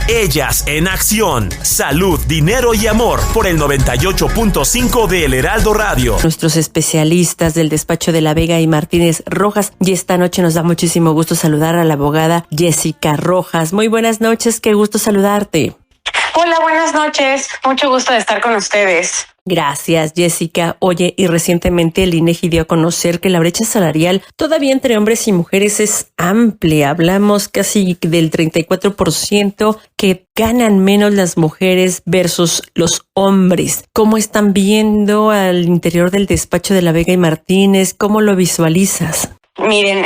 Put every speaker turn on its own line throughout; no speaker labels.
Ellas en acción. Salud, dinero y amor por el 98.5 de El Heraldo Radio.
Nuestros especialistas del despacho de La Vega y Martínez Rojas. Y esta noche nos da muchísimo gusto saludar a la abogada Jessica Rojas. Muy buenas noches, qué gusto saludarte.
Hola, buenas noches. Mucho gusto de estar con ustedes.
Gracias, Jessica. Oye, y recientemente el INEGI dio a conocer que la brecha salarial todavía entre hombres y mujeres es amplia. Hablamos casi del 34% que ganan menos las mujeres versus los hombres. ¿Cómo están viendo al interior del despacho de La Vega y Martínez? ¿Cómo lo visualizas?
Miren,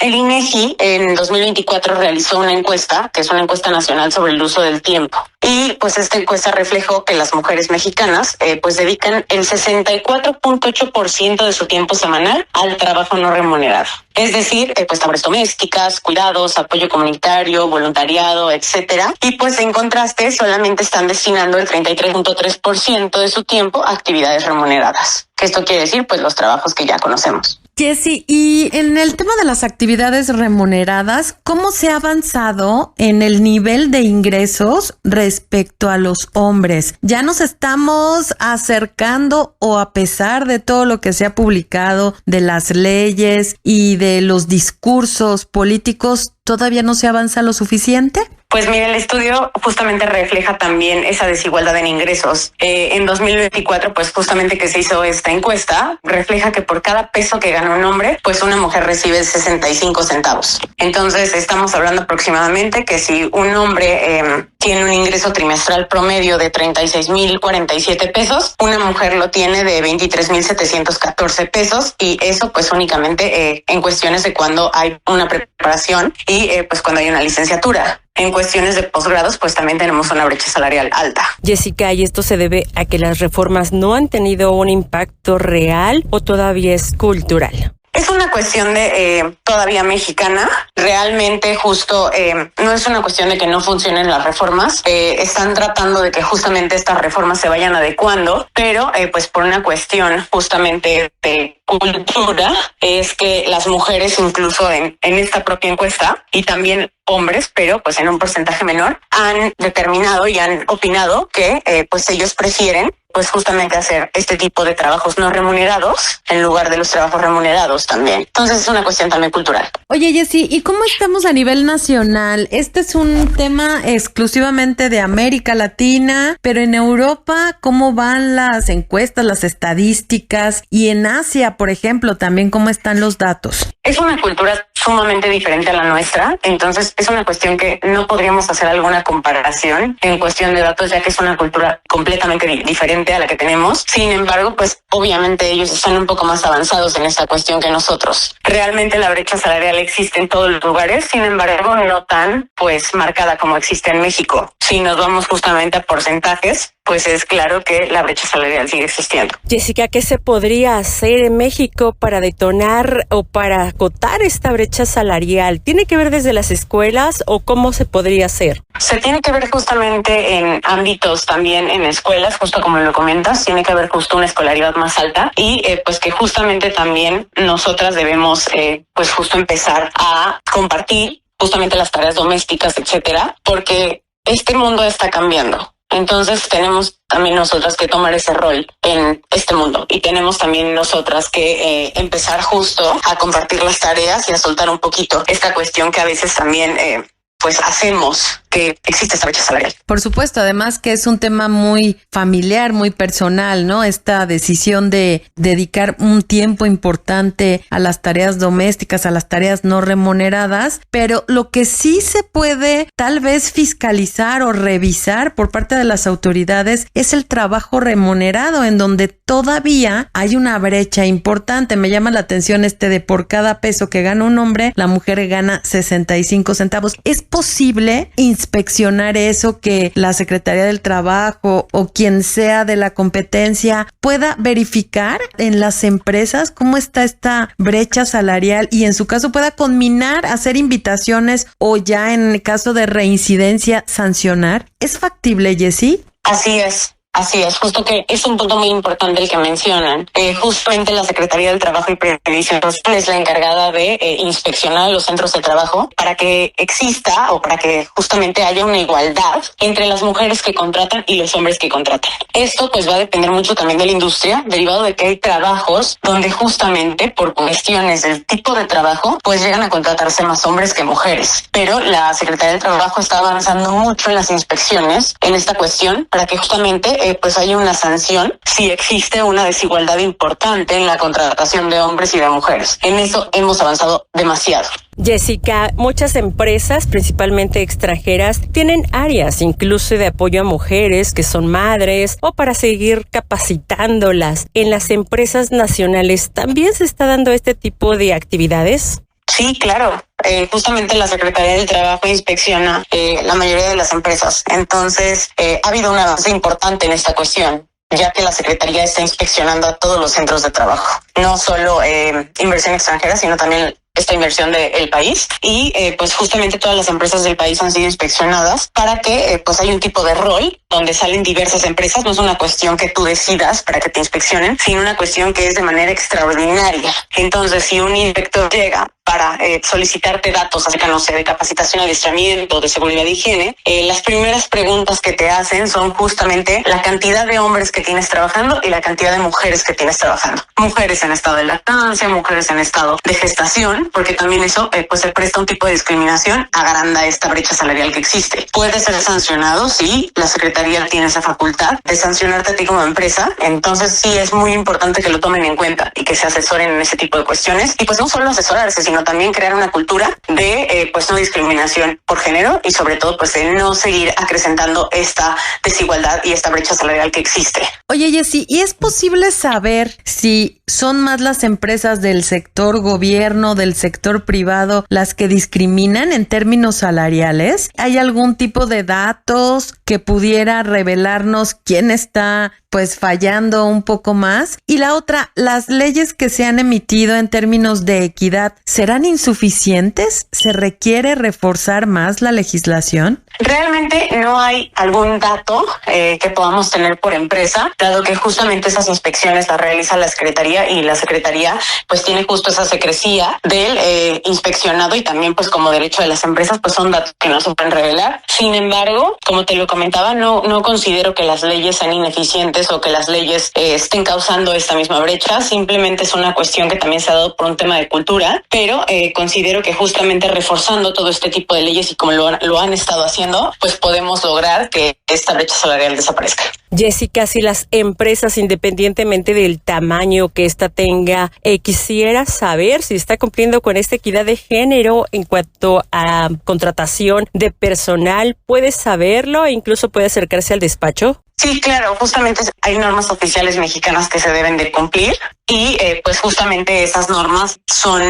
el INEGI en 2024 realizó una encuesta, que es una encuesta nacional sobre el uso del tiempo. Y pues esta encuesta reflejó que las mujeres mexicanas pues dedican el 64.8% de su tiempo semanal al trabajo no remunerado. Es decir, pues labores domésticas, cuidados, apoyo comunitario, voluntariado, etcétera. Y pues en contraste solamente están destinando el 33.3% de su tiempo a actividades remuneradas. ¿Qué esto quiere decir? Pues los trabajos que ya conocemos.
Jessie, y en el tema de las actividades remuneradas, ¿cómo se ha avanzado en el nivel de ingresos respecto a los hombres? ¿Ya nos estamos acercando o a pesar de todo lo que se ha publicado de las leyes y de los discursos políticos, todavía no se avanza lo suficiente?
Pues mire, el estudio justamente refleja también esa desigualdad en ingresos. En 2024, pues justamente que se hizo esta encuesta, refleja que por cada peso que gana un hombre, pues una mujer recibe 65 centavos. Entonces, estamos hablando aproximadamente que si un hombre tiene un ingreso trimestral promedio de 36,047 pesos, una mujer lo tiene de 23,714 pesos, y eso pues únicamente en cuestiones de cuando hay una preparación y pues cuando hay una licenciatura. En cuestiones de posgrados, pues también tenemos una brecha salarial alta.
Jessica, ¿y esto se debe a que las reformas no han tenido un impacto real o todavía es cultural?
Es una cuestión de todavía mexicana. Realmente justo no es una cuestión de que no funcionen las reformas. Están tratando de que justamente estas reformas se vayan adecuando, pero pues por una cuestión justamente de cultura, es que las mujeres incluso en esta propia encuesta, y también hombres, pero pues en un porcentaje menor, han determinado y han opinado que pues ellos prefieren pues justamente hacer este tipo de trabajos no remunerados en lugar de los trabajos remunerados también. Entonces es una cuestión también cultural.
Oye, Jessie, ¿y cómo estamos a nivel nacional? Este es un tema exclusivamente de América Latina, pero en Europa, ¿cómo van las encuestas, las estadísticas? Y en Asia, por ejemplo, también, ¿cómo están los datos?
Es una cultura sumamente diferente a la nuestra, entonces es una cuestión que no podríamos hacer alguna comparación en cuestión de datos, ya que es una cultura completamente diferente a la que tenemos. Sin embargo, pues obviamente ellos están un poco más avanzados en esta cuestión que nosotros. Realmente la brecha salarial existe en todos los lugares, sin embargo no tan pues marcada como existe en México. Si nos vamos justamente a porcentajes, pues es claro que la brecha salarial sigue existiendo.
Jessica, ¿qué se podría hacer en México para detonar o para acotar esta brecha salarial? ¿Tiene que ver desde las escuelas o cómo se podría hacer?
Se tiene que ver justamente en ámbitos también en escuelas, justo como lo comentas, tiene que haber justo una escolaridad más alta y pues que justamente también nosotras debemos pues justo empezar a compartir justamente las tareas domésticas, etcétera, porque este mundo está cambiando. Entonces tenemos también nosotras que tomar ese rol en este mundo y tenemos también nosotras que empezar justo a compartir las tareas y a soltar un poquito esta cuestión que a veces también pues hacemos que existe esta brecha salarial.
Por supuesto, además que es un tema muy familiar, muy personal, ¿no? Esta decisión de dedicar un tiempo importante a las tareas domésticas, a las tareas no remuneradas, pero lo que sí se puede tal vez fiscalizar o revisar por parte de las autoridades es el trabajo remunerado, en donde todavía hay una brecha importante. Me llama la atención de por cada peso que gana un hombre, la mujer gana 65 centavos. ¿Es posible inspeccionar eso, que la Secretaría del Trabajo o quien sea de la competencia pueda verificar en las empresas cómo está esta brecha salarial y en su caso pueda conminar, hacer invitaciones o ya en caso de reincidencia sancionar? ¿Es factible, Jessie?
Así es. Así es, justo que es un punto muy importante el que mencionan. Justamente la Secretaría del Trabajo y Previsión Social es la encargada de inspeccionar los centros de trabajo para que exista o para que justamente haya una igualdad entre las mujeres que contratan y los hombres que contratan. Esto pues va a depender mucho también de la industria, derivado de que hay trabajos donde justamente por cuestiones del tipo de trabajo pues llegan a contratarse más hombres que mujeres. Pero la Secretaría del Trabajo está avanzando mucho en las inspecciones en esta cuestión para que justamente pues hay una sanción si existe una desigualdad importante en la contratación de hombres y de mujeres. En eso hemos avanzado demasiado.
Jessica, muchas empresas, principalmente extranjeras, tienen áreas incluso de apoyo a mujeres que son madres o para seguir capacitándolas. ¿En las empresas nacionales también se está dando este tipo de actividades?
Sí, claro. Justamente la Secretaría del Trabajo inspecciona la mayoría de las empresas. Entonces, ha habido un avance importante en esta cuestión, ya que la Secretaría está inspeccionando a todos los centros de trabajo. No solo inversión extranjera, sino también esta inversión del país y pues justamente todas las empresas del país han sido inspeccionadas para que pues hay un tipo de rol donde salen diversas empresas. No es una cuestión que tú decidas para que te inspeccionen, sino una cuestión que es de manera extraordinaria. Entonces, si un inspector llega para solicitarte datos acerca, no sé, de capacitación, adiestramiento, de seguridad y higiene, las primeras preguntas que te hacen son justamente la cantidad de hombres que tienes trabajando y la cantidad de mujeres que tienes trabajando. Mujeres en estado de lactancia, mujeres en estado de gestación, porque también eso pues se presta un tipo de discriminación, agranda esta brecha salarial que existe. Puede ser sancionado, sí, la Secretaría tiene esa facultad de sancionarte a ti como empresa, entonces sí es muy importante que lo tomen en cuenta y que se asesoren en ese tipo de cuestiones y pues no solo asesorarse, sino también crear una cultura de pues no discriminación por género y sobre todo pues de no seguir acrecentando esta desigualdad y esta brecha salarial que existe.
Oye, Jessy, ¿y es posible saber si son más las empresas del sector gobierno, del sector privado, las que discriminan en términos salariales? ¿Hay algún tipo de datos que pudiera revelarnos quién está pues fallando un poco más? Y la otra, ¿las leyes que se han emitido en términos de equidad serán insuficientes? ¿Se requiere reforzar más la legislación?
Realmente no hay algún dato que podamos tener por empresa, dado que justamente esas inspecciones las realiza la Secretaría y la Secretaría pues tiene justo esa secrecía del inspeccionado y también pues como derecho de las empresas pues son datos que no se pueden revelar. Sin embargo, como te lo comentaba, no considero que las leyes sean ineficientes o que las leyes estén causando esta misma brecha, simplemente es una cuestión que también se ha dado por un tema de cultura, pero considero que justamente reforzando todo este tipo de leyes y como lo han estado haciendo, pues podemos lograr que esta brecha salarial desaparezca.
Jessica, si las empresas, independientemente del tamaño que ésta tenga, quisiera saber si está cumpliendo con esta equidad de género en cuanto a contratación de personal, ¿puede saberlo e incluso puede acercarse al despacho?
Sí, claro, justamente hay normas oficiales mexicanas que se deben de cumplir y pues justamente esas normas son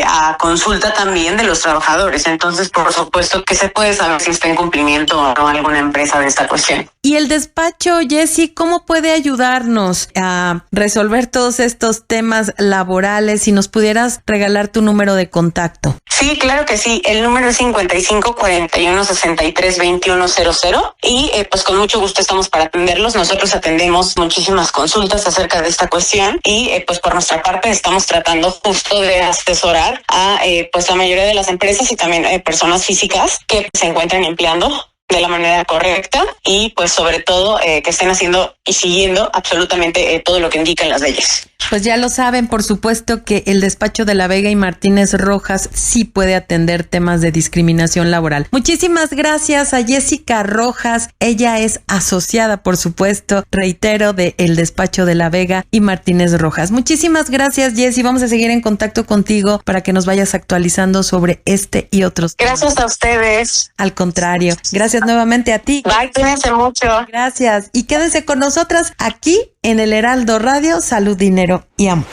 a consulta también de los trabajadores. Entonces, por supuesto que se puede saber si está en cumplimiento o no alguna empresa de esta cuestión.
Y el despacho, Jessy, ¿cómo puede ayudarnos a resolver todos estos temas laborales? Si nos pudieras regalar tu número de contacto.
Sí, claro que sí. El número es 55 41 63 21 00 y pues con mucho gusto estamos para atenderlos. Nosotros atendemos muchísimas consultas acerca de esta cuestión y pues por nuestra parte estamos tratando justo de asesorar a pues la mayoría de las empresas y también personas físicas que se encuentran empleando de la manera correcta y pues sobre todo que estén haciendo y siguiendo absolutamente todo lo que indican las leyes.
Pues ya lo saben, por supuesto que el despacho de la Vega y Martínez Rojas sí puede atender temas de discriminación laboral. Muchísimas gracias a Jessica Rojas. Ella es asociada, por supuesto, reitero, de el despacho de la Vega y Martínez Rojas. Muchísimas gracias, Jessy. Vamos a seguir en contacto contigo para que nos vayas actualizando sobre este y otros temas.
Gracias a ustedes.
Al contrario, gracias nuevamente a ti.
Bye, cuídense mucho.
Gracias. Y quédese con nosotras aquí en el Heraldo Radio, Salud, Dinero y Amor.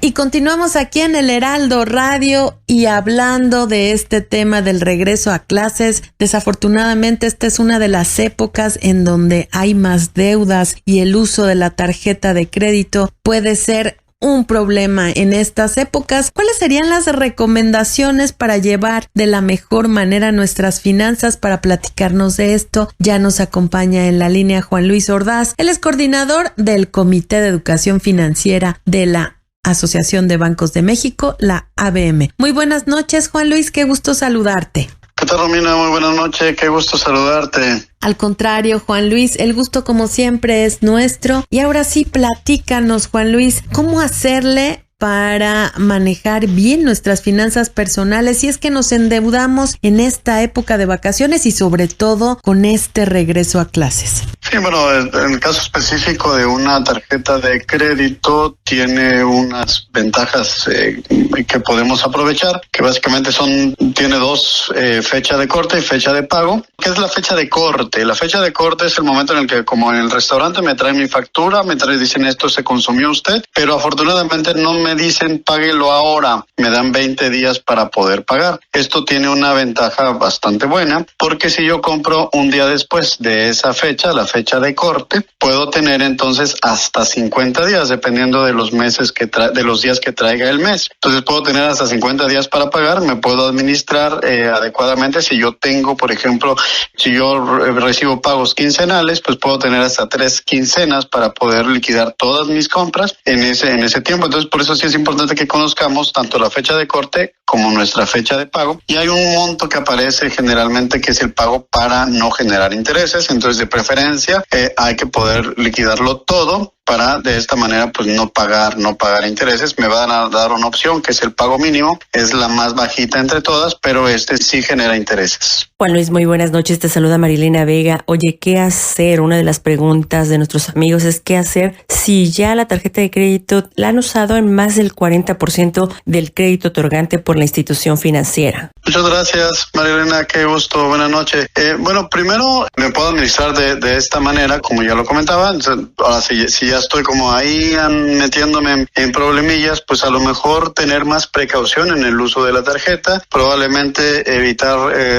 Y continuamos aquí en el Heraldo Radio y hablando de este tema del regreso a clases. Desafortunadamente esta es una de las épocas en donde hay más deudas y el uso de la tarjeta de crédito puede ser un problema en estas épocas, ¿cuáles serían las recomendaciones para llevar de la mejor manera nuestras finanzas? Para platicarnos de esto, ya nos acompaña en la línea Juan Luis Ordaz. Él es coordinador del Comité de Educación Financiera de la Asociación de Bancos de México, la ABM. Muy buenas noches, Juan Luis, qué gusto saludarte.
¿Qué tal, Romina? Muy buenas noches, qué gusto saludarte.
Al contrario, Juan Luis, el gusto como siempre es nuestro. Y ahora sí, platícanos, Juan Luis, ¿cómo hacerle para manejar bien nuestras finanzas personales si es que nos endeudamos en esta época de vacaciones y sobre todo con este regreso a clases?
Sí, bueno, en el caso específico de una tarjeta de crédito tiene unas ventajas que podemos aprovechar, que básicamente tiene dos, fecha de corte y fecha de pago. ¿Qué es la fecha de corte? La fecha de corte es el momento en el que, como en el restaurante, me traen mi factura, dicen esto se consumió usted, pero afortunadamente no me dicen páguelo ahora, me dan 20 días para poder pagar. Esto tiene una ventaja bastante buena, porque si yo compro un día después de esa fecha, la fecha de corte, puedo tener entonces hasta 50 días, dependiendo de los meses de los días que traiga el mes. Entonces puedo tener hasta 50 días para pagar, me puedo administrar adecuadamente. Si yo tengo, por ejemplo, si yo recibo pagos quincenales, pues puedo tener hasta 3 quincenas para poder liquidar todas mis compras en ese tiempo. Entonces, por eso sí es importante que conozcamos tanto la fecha de corte como nuestra fecha de pago. Y hay un monto que aparece generalmente que es el pago para no generar intereses. Entonces, de preferencia, hay que poder liquidarlo todo para de esta manera pues no pagar intereses. Me van a dar una opción que es el pago mínimo, es la más bajita entre todas, pero sí genera intereses.
Juan Luis, muy buenas noches, te saluda Marilena Vega. Oye, ¿qué hacer? Una de las preguntas de nuestros amigos es ¿qué hacer si ya la tarjeta de crédito la han usado en más del 40% del crédito otorgante por la institución financiera?
Muchas gracias, Marilena, qué gusto, buenas noches. Bueno, primero me puedo administrar de esta manera, como ya lo comentaba. Ahora si ya estoy como ahí metiéndome en problemillas, pues a lo mejor tener más precaución en el uso de la tarjeta, probablemente evitar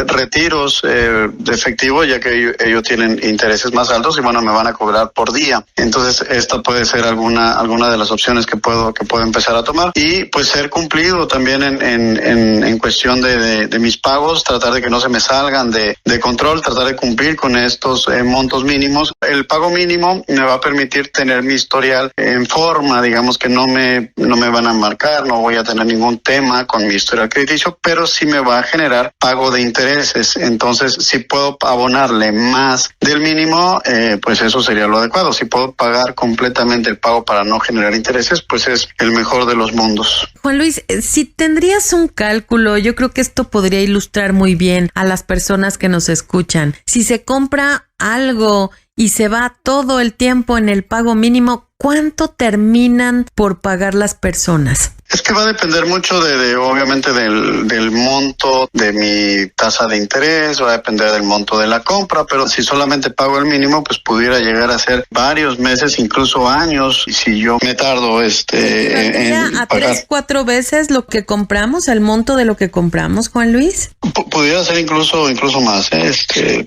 retiros de efectivo, ya que ellos tienen intereses más altos y bueno, me van a cobrar por día. Entonces esta puede ser alguna de las opciones que puedo empezar a tomar, y pues ser cumplido también en cuestión de mis pagos, tratar de que no se me salgan de control, tratar de cumplir con estos montos mínimos. El pago mínimo me va a permitir tener mi historial en forma, digamos que no me van a marcar, no voy a tener ningún tema con mi historial crediticio, pero sí me va a generar pago de intereses. Entonces, si puedo abonarle más del mínimo, pues eso sería lo adecuado. Si puedo pagar completamente el pago para no generar intereses, pues es el mejor de los mundos.
Juan Luis, si tendrías un cálculo, yo creo que esto podría ilustrar muy bien a las personas que nos escuchan. Si se compra algo y se va todo el tiempo en el pago mínimo, ¿cuánto terminan por pagar las personas?
Es que va a depender mucho obviamente del monto de mi tasa de interés, va a depender del monto de la compra, pero si solamente pago el mínimo, pues pudiera llegar a ser varios meses, incluso años, y si yo me tardo en
a
pagar
3-4 veces lo que compramos, el monto de lo que compramos, Juan Luis.
Pudiera ser incluso más,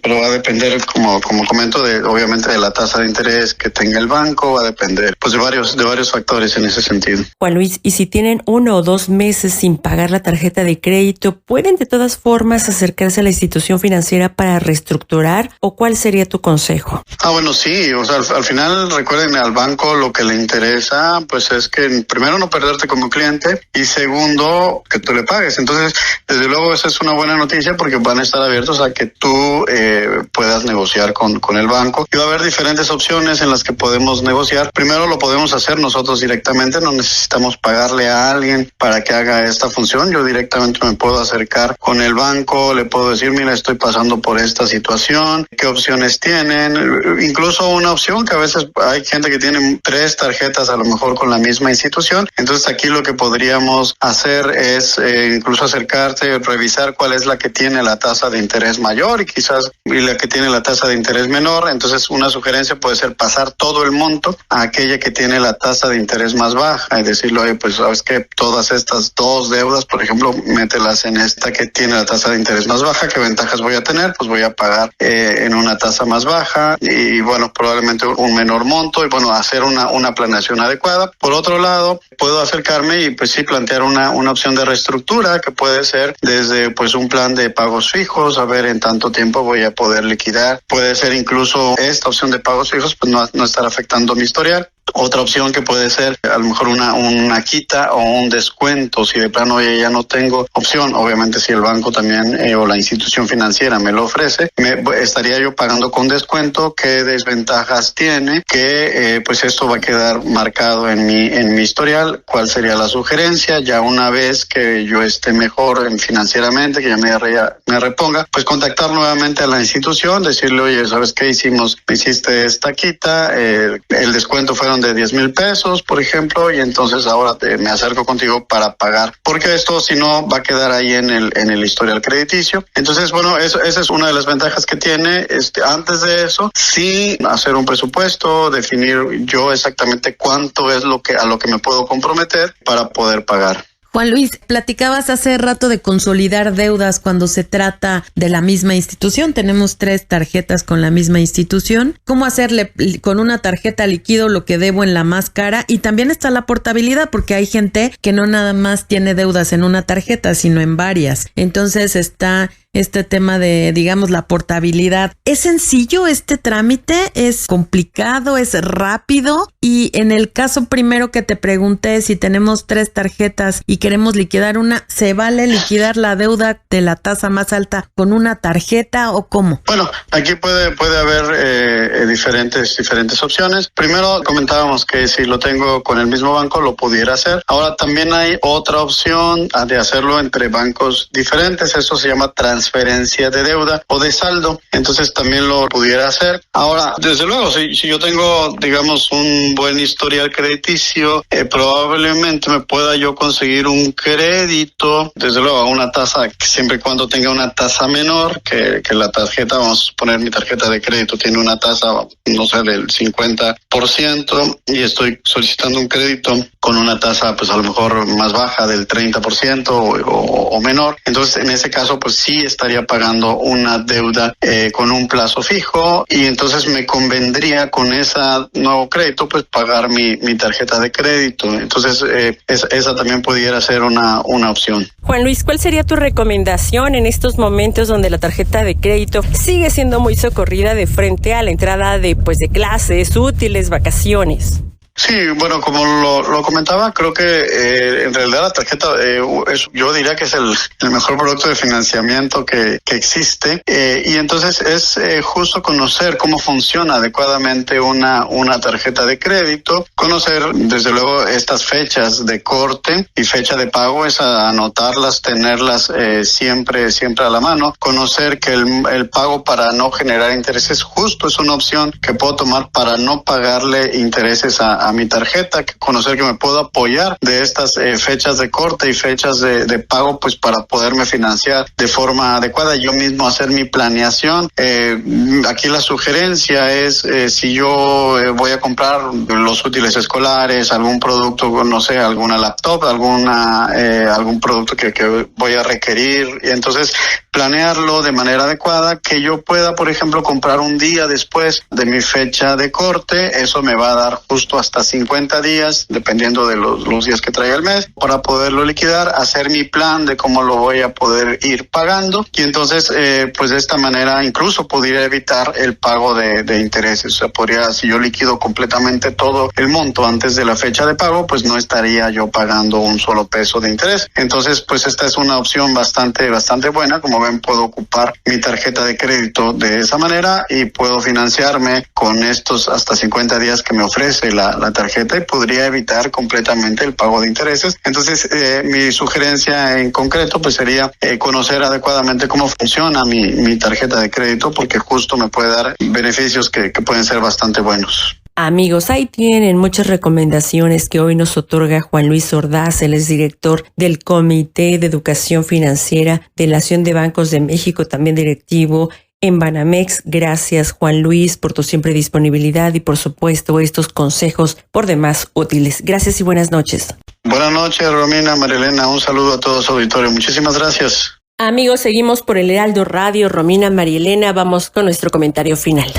pero va a depender, como comento, obviamente de la tasa de interés que tenga el banco, va a depender pues de varios factores en ese sentido.
Juan Luis, y si tienen 1 o 2 meses sin pagar la tarjeta de crédito, ¿pueden de todas formas acercarse a la institución financiera para reestructurar o cuál sería tu consejo?
Bueno, sí, o sea, al final recuerden, al banco lo que le interesa pues es que primero no perderte como cliente y segundo que tú le pagues. Entonces, desde luego esa es una buena noticia porque van a estar abiertos a que tú puedas negociar con el banco, y va a haber diferentes opciones en las que podemos negociar. Primero lo podemos hacer nosotros directamente, no necesitamos pagarle a alguien para que haga esta función. Yo directamente me puedo acercar con el banco, le puedo decir, mira, estoy pasando por esta situación, ¿qué opciones tienen? Incluso una opción que a veces hay gente que tiene 3 tarjetas a lo mejor con la misma institución. Entonces aquí lo que podríamos hacer es incluso acercarte, revisar cuál es la que tiene la tasa de interés mayor y la que tiene la tasa de interés menor. Entonces una sugerencia puede ser pasar todo el monto a aquella que tiene la tasa de interés más baja y decirle, oye, pues sabes que todas estas dos deudas, por ejemplo, mételas en esta que tiene la tasa de interés más baja. ¿Qué ventajas voy a tener? Pues voy a pagar en una tasa más baja y bueno, probablemente un menor monto y bueno, hacer una planeación adecuada. Por otro lado, puedo acercarme y pues sí plantear una opción de reestructura que puede ser desde pues un plan de pagos fijos, a ver en tanto tiempo voy a poder liquidar. Puede ser incluso esta opción de pagos fijos, pues no estar afectando mi historial. Otra opción que puede ser a lo mejor una quita o un descuento si de plano ya no tengo opción. Obviamente si el banco también o la institución financiera me lo ofrece, estaría yo pagando con descuento. ¿Qué desventajas tiene? Que pues esto va a quedar marcado en mi historial. ¿Cuál sería la sugerencia? Ya una vez que yo esté mejor financieramente, que ya me reponga, pues contactar nuevamente a la institución, decirle, oye, ¿sabes qué hicimos? Me hiciste esta quita, el descuento fueron de 10,000 pesos, por ejemplo, y entonces ahora me acerco contigo para pagar, porque esto si no va a quedar ahí en el historial crediticio. Entonces, bueno, esa es una de las ventajas que tiene. Antes de eso, sí hacer un presupuesto, definir yo exactamente cuánto es a lo que me puedo comprometer para poder pagar.
Juan Luis, platicabas hace rato de consolidar deudas cuando se trata de la misma institución. Tenemos 3 tarjetas con la misma institución. ¿Cómo hacerle con una tarjeta líquido lo que debo en la más cara? Y también está la portabilidad, porque hay gente que no nada más tiene deudas en una tarjeta, sino en varias. Entonces está este tema de, digamos, la portabilidad. ¿Es sencillo este trámite? ¿Es complicado? ¿Es rápido? Y en el caso primero que te pregunté, si tenemos 3 tarjetas y queremos liquidar una, ¿se vale liquidar la deuda de la tasa más alta con una tarjeta o cómo?
Bueno, aquí puede haber diferentes opciones. Primero comentábamos que si lo tengo con el mismo banco lo pudiera hacer. Ahora también hay otra opción de hacerlo entre bancos diferentes. Eso se llama transferencia de deuda o de saldo. Entonces también lo pudiera hacer. Ahora, desde luego, si yo tengo, digamos, un buen historial crediticio, probablemente me pueda yo conseguir un crédito, desde luego a una tasa, siempre y cuando tenga una tasa menor que la tarjeta. Vamos a suponer mi tarjeta de crédito tiene una tasa, no sé, del 50% y estoy solicitando un crédito con una tasa pues a lo mejor más baja del 30% o menor. Entonces en ese caso pues sí estaría pagando una deuda con un plazo fijo y entonces me convendría con ese nuevo crédito pues pagar mi tarjeta de crédito. Entonces esa también pudiera ser una opción.
Juan Luis, ¿cuál sería tu recomendación en estos momentos donde la tarjeta de crédito sigue siendo muy socorrida de frente a la entrada de clases, útiles, vacaciones?
Sí, bueno, como lo comentaba, creo que en realidad la tarjeta yo diría que es el mejor producto de financiamiento que existe y entonces es justo conocer cómo funciona adecuadamente una tarjeta de crédito, conocer desde luego estas fechas de corte y fecha de pago, es anotarlas, tenerlas siempre a la mano, conocer que el pago para no generar intereses justo es una opción que puedo tomar para no pagarle intereses a mi tarjeta, conocer que me puedo apoyar de estas fechas de corte y fechas de pago pues para poderme financiar de forma adecuada, yo mismo hacer mi planeación. Aquí la sugerencia es si yo voy a comprar los útiles escolares, algún producto, no sé, alguna laptop, algún producto que voy a requerir, y entonces planearlo de manera adecuada, que yo pueda, por ejemplo, comprar un día después de mi fecha de corte. Eso me va a dar justo hasta 50 días, dependiendo de los días que traiga el mes, para poderlo liquidar, hacer mi plan de cómo lo voy a poder ir pagando, y entonces pues de esta manera incluso podría evitar el pago de intereses. O sea, si yo liquido completamente todo el monto antes de la fecha de pago, pues no estaría yo pagando un solo peso de interés. Entonces pues esta es una opción bastante buena. Como ven, puedo ocupar mi tarjeta de crédito de esa manera y puedo financiarme con estos hasta 50 días que me ofrece la tarjeta, y podría evitar completamente el pago de intereses. Entonces mi sugerencia en concreto pues sería conocer adecuadamente cómo funciona mi tarjeta de crédito, porque justo me puede dar beneficios que pueden ser bastante buenos.
Amigos, ahí tienen muchas recomendaciones que hoy nos otorga Juan Luis Ordaz, él es director del Comité de Educación Financiera de la Asociación de Bancos de México, también directivo en Banamex. Gracias, Juan Luis, por tu siempre disponibilidad y por supuesto estos consejos por demás útiles. Gracias y buenas noches.
Buenas noches, Romina, Marielena, un saludo a todo su auditorio. Muchísimas gracias.
Amigos, seguimos por el Heraldo Radio. Romina, Marielena, vamos con nuestro comentario final.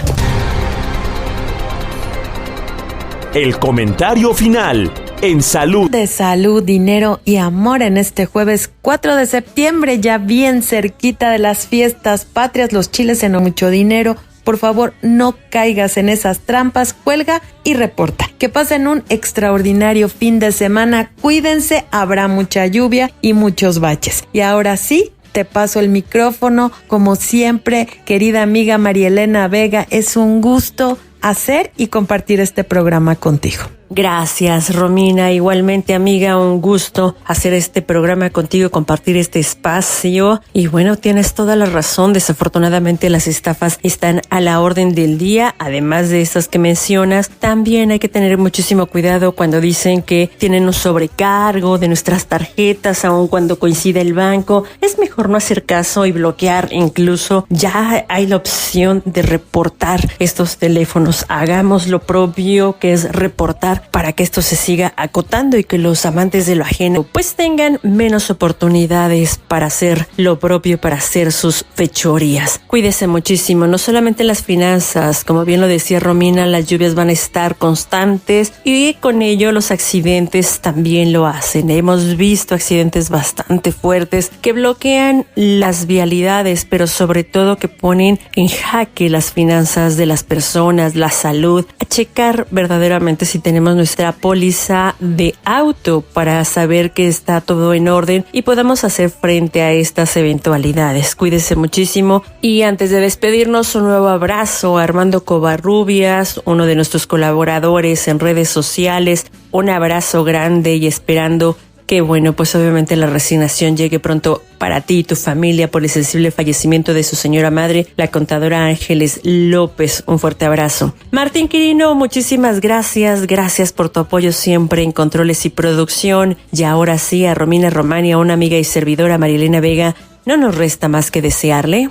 El comentario final en Salud.
De salud, dinero y amor en este jueves 4 de septiembre, ya bien cerquita de las fiestas patrias, los chiles en mucho dinero. Por favor, no caigas en esas trampas, cuelga y reporta. Que pasen un extraordinario fin de semana, cuídense, habrá mucha lluvia y muchos baches. Y ahora sí, te paso el micrófono. Como siempre, querida amiga Marielena Vega, es un gusto hacer y compartir este programa contigo.
Gracias, Romina. Igualmente, amiga, un gusto hacer este programa contigo, compartir este espacio. Y bueno, tienes toda la razón. Desafortunadamente, las estafas están a la orden del día. Además de esas que mencionas, también hay que tener muchísimo cuidado cuando dicen que tienen un sobrecargo de nuestras tarjetas, aun cuando coincide el banco. Es mejor no hacer caso y bloquear. Incluso ya hay la opción de reportar estos teléfonos. Hagamos lo propio, que es reportar, para que esto se siga acotando y que los amantes de lo ajeno pues tengan menos oportunidades para hacer lo propio, para hacer sus fechorías. Cuídese muchísimo, no solamente las finanzas, como bien lo decía Romina, las lluvias van a estar constantes y con ello los accidentes también lo hacen. Hemos visto accidentes bastante fuertes que bloquean las vialidades, pero sobre todo que ponen en jaque las finanzas de las personas, la salud. A checar verdaderamente si tenemos nuestra póliza de auto para saber que está todo en orden y podamos hacer frente a estas eventualidades. Cuídese muchísimo y antes de despedirnos, un nuevo abrazo a Armando Covarrubias, uno de nuestros colaboradores en redes sociales. Un abrazo grande y esperando que bueno, pues obviamente la resignación llegue pronto para ti y tu familia por el sensible fallecimiento de su señora madre, la contadora Ángeles López. Un fuerte abrazo. Martín Quirino, muchísimas gracias. Gracias por tu apoyo siempre en controles y producción. Y ahora sí, a Romina Romani, a una amiga y servidora Marielena Vega, no nos resta más que desearle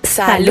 salud.